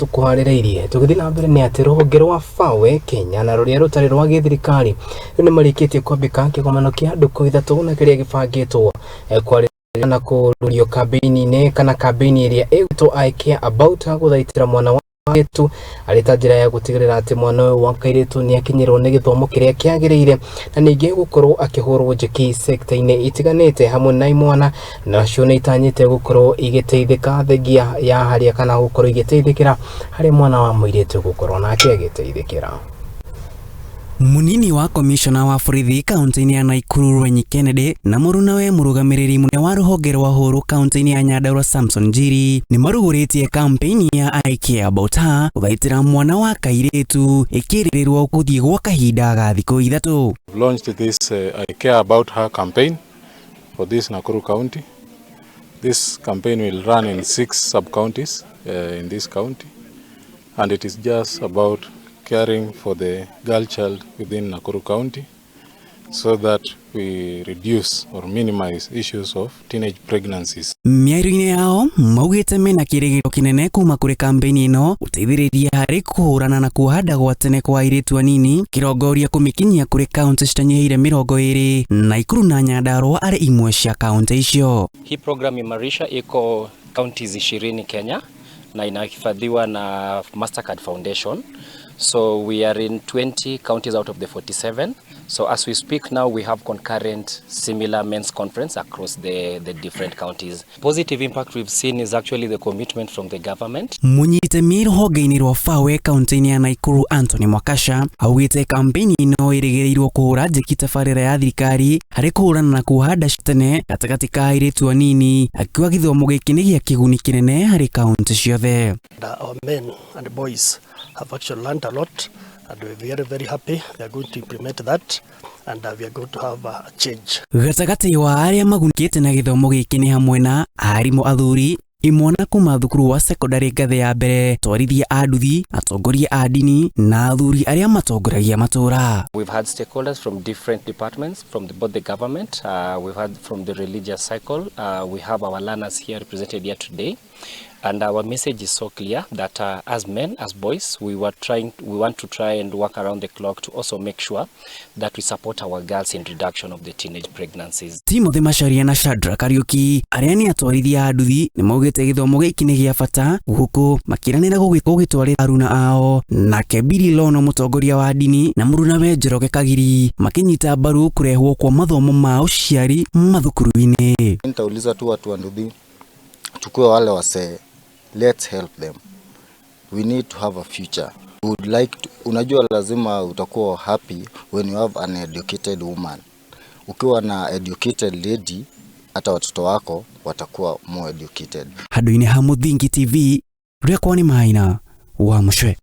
Tukuharereirie tugithi na mbere ni ati ruhonge rwa fawe Kenya na ruria rutari rwa githirikari ni marikitie kwambika kigomano kia andu ko ithatu na kiria gibangitwo kwarirana na kurugurio kampeni kana kampeni iria igwitwo I care about guthaitira mwana wa Kairetu arita njira ya gutigirira ati mwana wa Kairetu ni akinyirwo ni githomo kiria kiagereire na ningi gukorwo akihurwo njeki sector-ini itiganite hamwe na imwana nacio ni itanyite gukorwo igiteithika thengia ya haria kana gukorwo igiteithikira hari mwana wa muiretu gukorwo nake agiteithikira. Munini wa komishona wa borithi kaunti-ini ya Ikuru Ruhonge Kennedy na murunawe murugamiriri munene wa ruhonge rwa huru kaunti-ini ya Nyandarua Samson Njiri ni maruguritie kampeni ya I care about her guthaitira mwana wa Kairetu ikiririrwo kuthii gwa kahinda ga thiku ithatu. Launched this I care about her campaign for this Nakuru county. This campaign will run in 6 sub-counties in this county, and it is just about caring for the girl child within Nakuru County so that we reduce or minimize issues of teenage pregnancies. Miario-ini yao maugite mena kirigiro kinene kuma kuri kampeni ino uteithiriria hari kuhurana na kuhanda gwa tene kwa airitu anini kirongoria kumikinyia kuri kaunti citanyihire 20 na Ikuru na Nyandarua ari imwe cia kaunti icio. Hii program imarisha iko counties 20 Kenya na inahifadhiwa na Mastercard Foundation. So we are in 20 counties out of the 47. So as we speak now, we have concurrent similar men's conference across the different counties. Positive impact we've seen is actually the commitment from the government. Itemi ruhongeini rwa fawe kaunti-ini ya Ikuru Anthony Mwakasha augite kampeni ino irigereirwo kuhura njeki tabarira ya thirikari hari kuhurana na kuhanda tene gatigati ka airitu anini akiwa githomo giki ni gia kiguni kinene hari kaunti ciothe. Our men and boys have actually learned a lot, and we're very happy. They are going to implement that, and we are going to have a change. Gatagati wa aria magunikite na githomo giki ni hamwe na arimũ athuri, imwana kuma thukuru wa secondary ngathĩ ya mbere, twarithia a nduthi, atongoria a dini na athuri aria matongoragia matura. We've had stakeholders from different departments, from both the government, we've had from the religious cycle, we have our learners here represented here today. And our message is so clear that as men, as boys, we want to try and work around the clock to also make sure that we support our girls in reduction of the teenage pregnancies. Timothy Macharia na Shadrack Kariuki aria ni atwarithia a nduthi ni maugite githomo giki ni gia bata guku makiranira gugitwarira aruna ao na Kebiri Lono mutongoria wa dini na murunawe Njoroge Kagiri makinyita mbaru kurehwo kwa mathomo ma uciari mathukuru-ini. Nitauliza tu watu wa nduthi tukue wale wase, let's help them. We need to have a future. We would like to, unajua lazima utakuwa happy when you have an educated woman. Ukiwa na educated lady, hata watoto wako watakuwa more educated. Handu-ini ha Muthingi TV, ruria kwani maina wa mucwe.